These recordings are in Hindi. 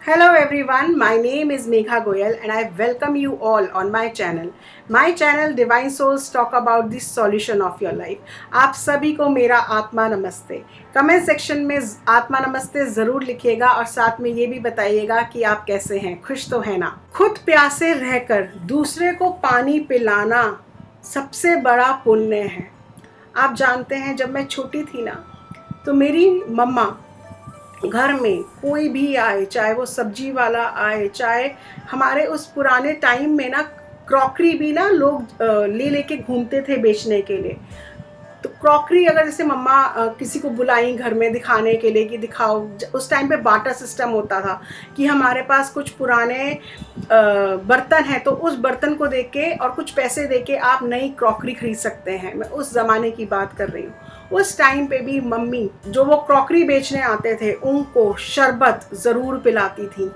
Hello everyone, my name is Megha Goyal and I welcome you all on my channel. My channel Divine Souls talk about the solution of your life. आप सभी को मेरा आत्मा नमस्ते। कमेंट सेक्शन में आत्मा नमस्ते ज़रूर लिखिएगा और साथ में ये भी बताइएगा कि आप कैसे हैं, खुश तो हैं ना। खुद प्यासे रहकर दूसरे को पानी पिलाना सबसे बड़ा पुण्य है। आप जानते हैं जब मैं छोटी थी ना तो मेरी मम्मा घर में कोई भी आए, चाहे वो सब्जी वाला आए, चाहे हमारे उस पुराने टाइम में ना क्रॉकरी भी ना लोग ले लेके घूमते थे बेचने के लिए। तो क्रॉकरी अगर जैसे मम्मा किसी को बुलाई घर में दिखाने के लिए कि दिखाओ, उस टाइम पे बाटर सिस्टम होता था कि हमारे पास कुछ पुराने बर्तन हैं तो उस बर्तन को देख के और कुछ पैसे दे के आप नई क्रॉकरी खरीद सकते हैं। मैं उस ज़माने की बात कर रही हूँ। उस टाइम पे भी मम्मी जो वो क्रॉकरी बेचने आते थे उनको शरबत ज़रूर पिलाती थी,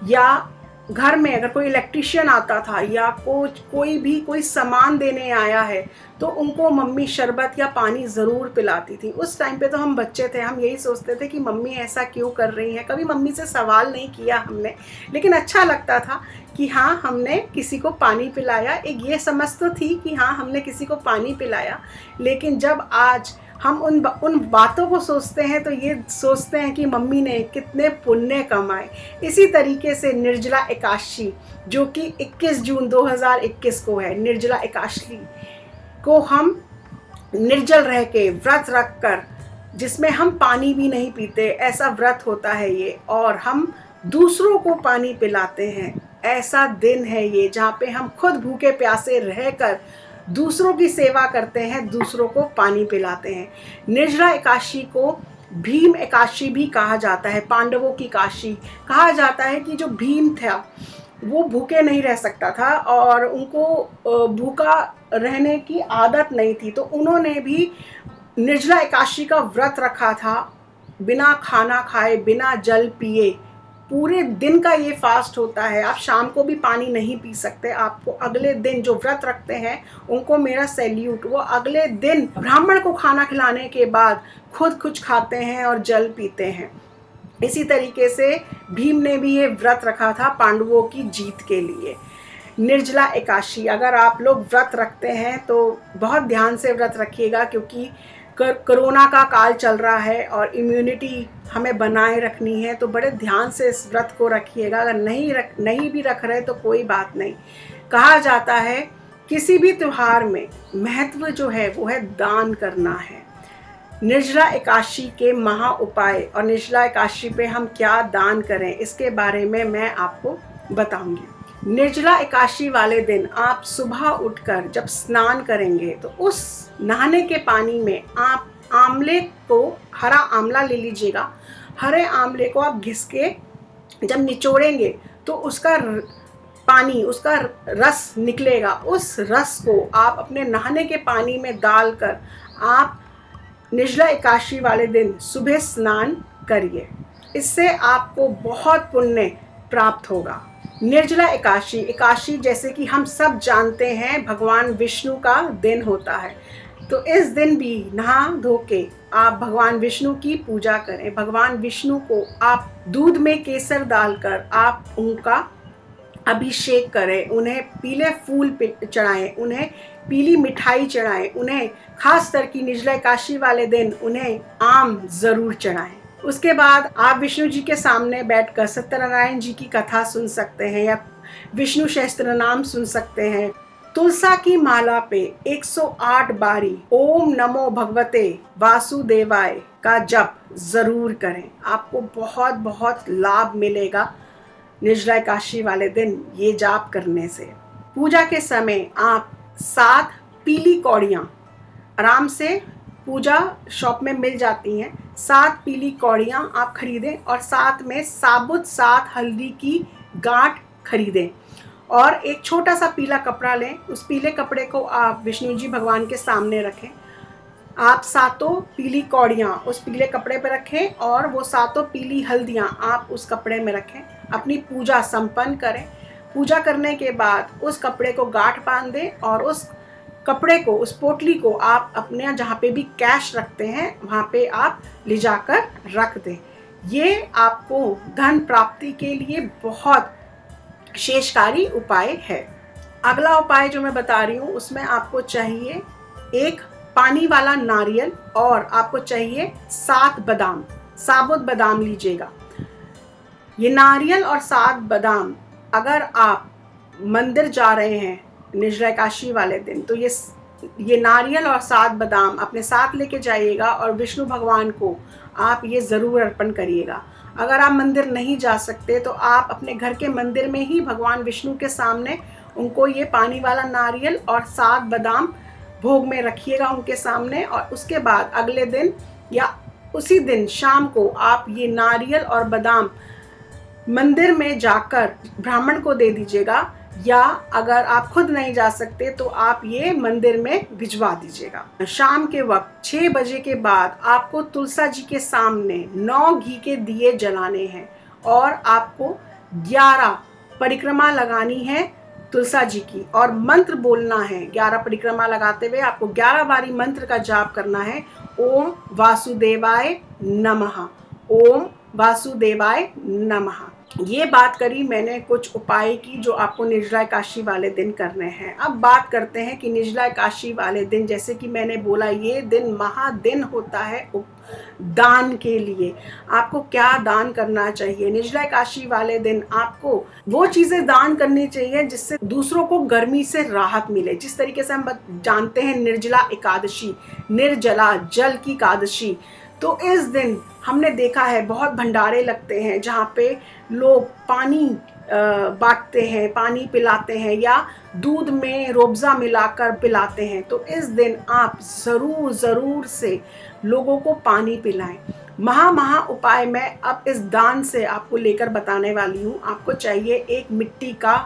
या घर में अगर कोई इलेक्ट्रिशियन आता था या कोई सामान देने आया है तो उनको मम्मी शरबत या पानी ज़रूर पिलाती थी। उस टाइम पे तो हम बच्चे थे, हम यही सोचते थे कि मम्मी ऐसा क्यों कर रही हैं। कभी मम्मी से सवाल नहीं किया हमने, लेकिन अच्छा लगता था कि हाँ हमने किसी को पानी पिलाया। एक ये समझ तो थी कि हाँ हमने किसी को पानी पिलाया, लेकिन जब आज हम उन बातों को सोचते हैं तो ये सोचते हैं कि मम्मी ने कितने पुण्य कमाए। इसी तरीके से निर्जला एकादशी जो कि 21 जून 2021 को है, निर्जला एकादशी को हम निर्जल रह के व्रत रख कर, जिसमें हम पानी भी नहीं पीते, ऐसा व्रत होता है ये, और हम दूसरों को पानी पिलाते हैं। ऐसा दिन है ये जहाँ पे हम खुद भूखे प्यासे रहकर दूसरों की सेवा करते हैं, दूसरों को पानी पिलाते हैं। निर्जला एकादशी को भीम एकादशी भी कहा जाता है, पांडवों की काशी कहा जाता है कि जो भीम था वो भूखे नहीं रह सकता था और उनको भूखा रहने की आदत नहीं थी, तो उन्होंने भी निर्जला एकादशी का व्रत रखा था। बिना खाना खाए, बिना जल पिए पूरे दिन का ये फास्ट होता है। आप शाम को भी पानी नहीं पी सकते। आपको अगले दिन जो व्रत रखते हैं उनको मेरा सैल्यूट। वो अगले दिन ब्राह्मण को खाना खिलाने के बाद खुद कुछ खाते हैं और जल पीते हैं। इसी तरीके से भीम ने भी ये व्रत रखा था पांडवों की जीत के लिए। निर्जला एकादशी अगर आप लोग व्रत रखते हैं तो बहुत ध्यान से व्रत रखिएगा, क्योंकि कोरोना का काल चल रहा है और इम्यूनिटी हमें बनाए रखनी है, तो बड़े ध्यान से इस व्रत को रखिएगा। अगर नहीं भी रख रहे तो कोई बात नहीं। कहा जाता है किसी भी त्यौहार में महत्व जो है वो है दान करना है। निर्जला एकादशी के महा उपाय और निर्जला एकादशी पे हम क्या दान करें इसके बारे में मैं आपको बताऊंगी। निर्जला एकादशी वाले दिन आप सुबह उठकर जब स्नान करेंगे तो उस नहाने के पानी में आप आंवले को, हरा आंवला ले लीजिएगा। हरे आंवले को आप घिस के जब निचोड़ेंगे तो उसका पानी, उसका रस निकलेगा। उस रस को आप अपने नहाने के पानी में डालकर आप निर्जला एकादशी वाले दिन सुबह स्नान करिए। इससे आपको बहुत पुण्य प्राप्त होगा। निर्जला एकादशी जैसे कि हम सब जानते हैं भगवान विष्णु का दिन होता है, तो इस दिन भी नहा धो के आप भगवान विष्णु की पूजा करें। भगवान विष्णु को आप दूध में केसर डालकर आप उनका अभिषेक करें, उन्हें पीले फूल चढ़ाएं, उन्हें पीली मिठाई चढ़ाएं, उन्हें खास कर की निर्जला एकादशी वाले दिन उन्हें आम ज़रूर चढ़ाएं। उसके बाद आप विष्णु जी के सामने बैठकर सत्यनारायण जी की कथा सुन सकते हैं या विष्णु सहस्त्र नाम सुन सकते हैं। तुलसा की माला पे 108 बारी ओम नमो भगवते वासुदेवाय का जप ज़रूर करें। आपको बहुत बहुत लाभ मिलेगा निर्जला एकादशी वाले दिन ये जाप करने से। पूजा के समय आप 7 पीली कौड़ियाँ, आराम से पूजा शॉप में मिल जाती हैं, 7 पीली कौड़ियाँ आप खरीदें और साथ में साबुत 7 हल्दी की गांठ खरीदें और एक छोटा सा पीला कपड़ा लें। उस पीले कपड़े को आप विष्णु जी भगवान के सामने रखें। आप 7 पीली कौड़ियाँ उस पीले कपड़े पर रखें और वो 7 पीली हल्दियाँ आप उस कपड़े में रखें। अपनी पूजा संपन्न करें। पूजा करने के बाद उस कपड़े को गांठ बांध दें और उस कपड़े को, उस पोटली को आप अपने जहाँ पे भी कैश रखते हैं वहाँ पे आप ले जाकर रख दें। ये आपको धन प्राप्ति के लिए बहुत शेषकारी उपाय है। अगला उपाय जो मैं बता रही हूँ उसमें आपको चाहिए एक पानी वाला नारियल और आपको चाहिए 7 बादाम, साबुत बादाम लीजिएगा। ये नारियल और 7 बादाम अगर आप मंदिर जा रहे हैं निर्जला एकादशी वाले दिन तो ये नारियल और 7 बादाम अपने साथ लेके जाइएगा और विष्णु भगवान को आप ये ज़रूर अर्पण करिएगा। अगर आप मंदिर नहीं जा सकते तो आप अपने घर के मंदिर में ही भगवान विष्णु के सामने उनको ये पानी वाला नारियल और 7 बादाम भोग में रखिएगा उनके सामने, और उसके बाद अगले दिन या उसी दिन शाम को आप ये नारियल और बादाम मंदिर में जाकर ब्राह्मण को दे दीजिएगा, या अगर आप खुद नहीं जा सकते तो आप ये मंदिर में भिजवा दीजिएगा। शाम के वक्त 6 बजे के बाद आपको तुलसा जी के सामने 9 घी के दिए जलाने हैं और आपको 11 परिक्रमा लगानी है तुलसा जी की, और मंत्र बोलना है। 11 परिक्रमा लगाते हुए आपको 11 बारी मंत्र का जाप करना है। ओम वासुदेवाय नमः, ओम वासुदेवाय नमः। ये बात करी मैंने कुछ उपाय की जो आपको निर्जला एकादशी वाले दिन करने हैं। अब बात करते हैं कि निर्जला एकादशी वाले दिन, जैसे कि मैंने बोला, ये दिन महादिन होता है दान के लिए। आपको क्या दान करना चाहिए? निर्जला एकादशी वाले दिन आपको वो चीज़ें दान करनी चाहिए जिससे दूसरों को गर्मी से राहत मिले। जिस तरीके से हम जानते हैं निर्जला एकादशी, निर्जला जल की एकादशी, तो इस दिन हमने देखा है बहुत भंडारे लगते हैं जहाँ पे लोग पानी बांटते हैं, पानी पिलाते हैं या दूध में रोब्ज़ा मिलाकर पिलाते हैं। तो इस दिन आप ज़रूर से लोगों को पानी पिलाएं। महा उपाय मैं अब इस दान से आपको लेकर बताने वाली हूँ। आपको चाहिए एक मिट्टी का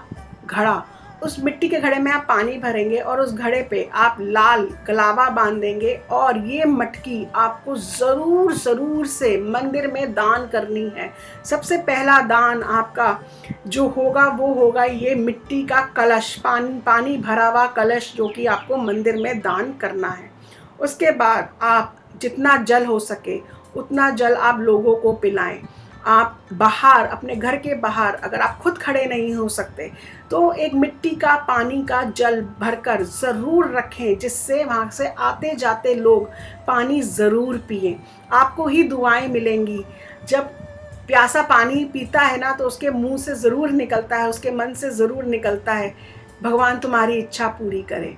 घड़ा। उस मिट्टी के घड़े में आप पानी भरेंगे और उस घड़े पे आप लाल कलावा बांधेंगे और ये मटकी आपको ज़रूर से मंदिर में दान करनी है। सबसे पहला दान आपका जो होगा वो होगा ये मिट्टी का कलश, पानी भरा हुआ कलश, जो कि आपको मंदिर में दान करना है। उसके बाद आप जितना जल हो सके उतना जल आप लोगों को पिलाएं। आप बाहर, अपने घर के बाहर, अगर आप खुद खड़े नहीं हो सकते तो एक मिट्टी का पानी का जल भरकर ज़रूर रखें, जिससे वहाँ से आते जाते लोग पानी ज़रूर पिएं। आपको ही दुआएं मिलेंगी। जब प्यासा पानी पीता है ना तो उसके मुंह से ज़रूर निकलता है, उसके मन से ज़रूर निकलता है, भगवान तुम्हारी इच्छा पूरी करे।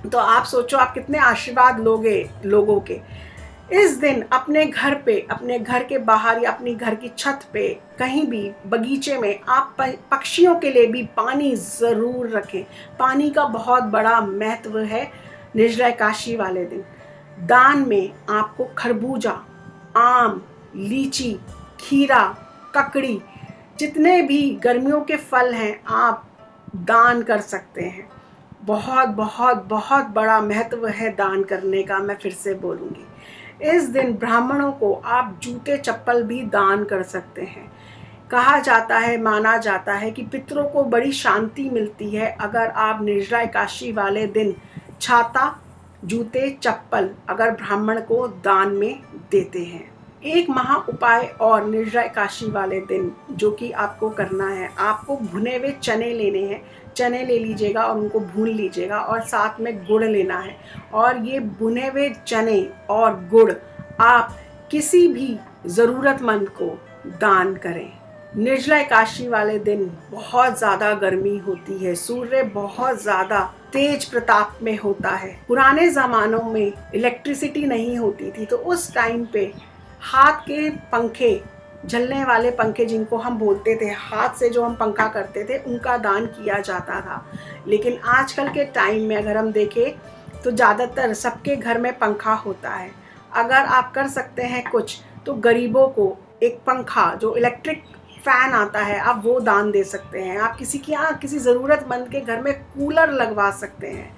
तो आप सोचो आप कितने आशीर्वाद लोगे लोगों के। इस दिन अपने घर पे, अपने घर के बाहर या अपनी घर की छत पे, कहीं भी बगीचे में आप पक्षियों के लिए भी पानी ज़रूर रखें। पानी का बहुत बड़ा महत्व है निर्जला एकादशी वाले दिन। दान में आपको खरबूजा, आम, लीची, खीरा, ककड़ी, जितने भी गर्मियों के फल हैं आप दान कर सकते हैं। बहुत बड़ा महत्व है दान करने का। मैं फिर से बोलूँगी, इस दिन ब्राह्मणों को आप जूते चप्पल भी दान कर सकते हैं। कहा जाता है, माना जाता है कि पितरों को बड़ी शांति मिलती है अगर आप निर्जला एकादशी वाले दिन छाता, जूते, चप्पल अगर ब्राह्मण को दान में देते हैं। एक महा उपाय और निर्जला एकादशी वाले दिन जो कि आपको करना है, आपको भुने हुए चने लेने हैं। चने ले लीजिएगा और उनको भून लीजिएगा और साथ में गुड़ लेना है, और ये भुने हुए चने और गुड़ आप किसी भी ज़रूरतमंद को दान करें। निर्जला एकादशी वाले दिन बहुत ज़्यादा गर्मी होती है, सूर्य बहुत ज़्यादा तेज प्रताप में होता है। पुराने ज़मानों में इलेक्ट्रिसिटी नहीं होती थी, तो उस टाइम पे हाथ के पंखे, झलने वाले पंखे जिनको हम बोलते थे, हाथ से जो हम पंखा करते थे, उनका दान किया जाता था। लेकिन आजकल के टाइम में अगर हम देखें तो ज़्यादातर सबके घर में पंखा होता है। अगर आप कर सकते हैं कुछ तो गरीबों को एक पंखा, जो इलेक्ट्रिक फ़ैन आता है, आप वो दान दे सकते हैं। आप किसी के यहाँ, किसी ज़रूरतमंद के घर में कूलर लगवा सकते हैं,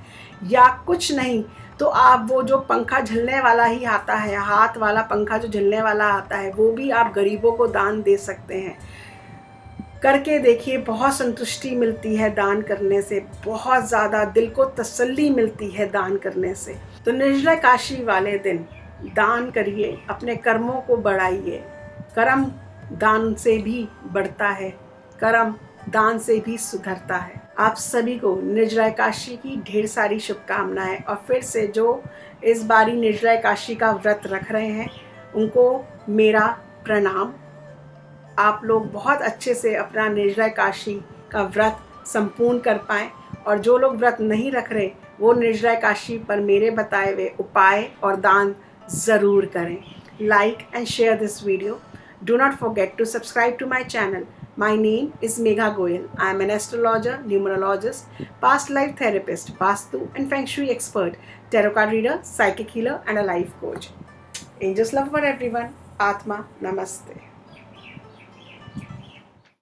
या कुछ नहीं तो आप वो जो पंखा झलने वाला ही आता है, हाथ वाला पंखा जो झलने वाला आता है, वो भी आप गरीबों को दान दे सकते हैं। करके देखिए, बहुत संतुष्टि मिलती है दान करने से, बहुत ज़्यादा दिल को तसल्ली मिलती है दान करने से। तो निर्जला एकादशी वाले दिन दान करिए, अपने कर्मों को बढ़ाइए, कर्म दान से भी बढ़ता है, कर्म दान से भी सुधरता है। आप सभी को निर्जला एकादशी की ढेर सारी शुभकामनाएं। और फिर से जो इस बारी निर्जला एकादशी का व्रत रख रहे हैं उनको मेरा प्रणाम। आप लोग बहुत अच्छे से अपना निर्जला एकादशी का व्रत संपूर्ण कर पाएँ, और जो लोग व्रत नहीं रख रहे वो निर्जला एकादशी पर मेरे बताए हुए उपाय और दान ज़रूर करें। Like and share this video. Do not forget to subscribe to my channel. My name is Megha Goyal. I am an astrologer, numerologist, past life therapist, Vastu and Feng Shui expert, tarot card reader, psychic healer and a life coach. Angels love for everyone. Atma Namaste.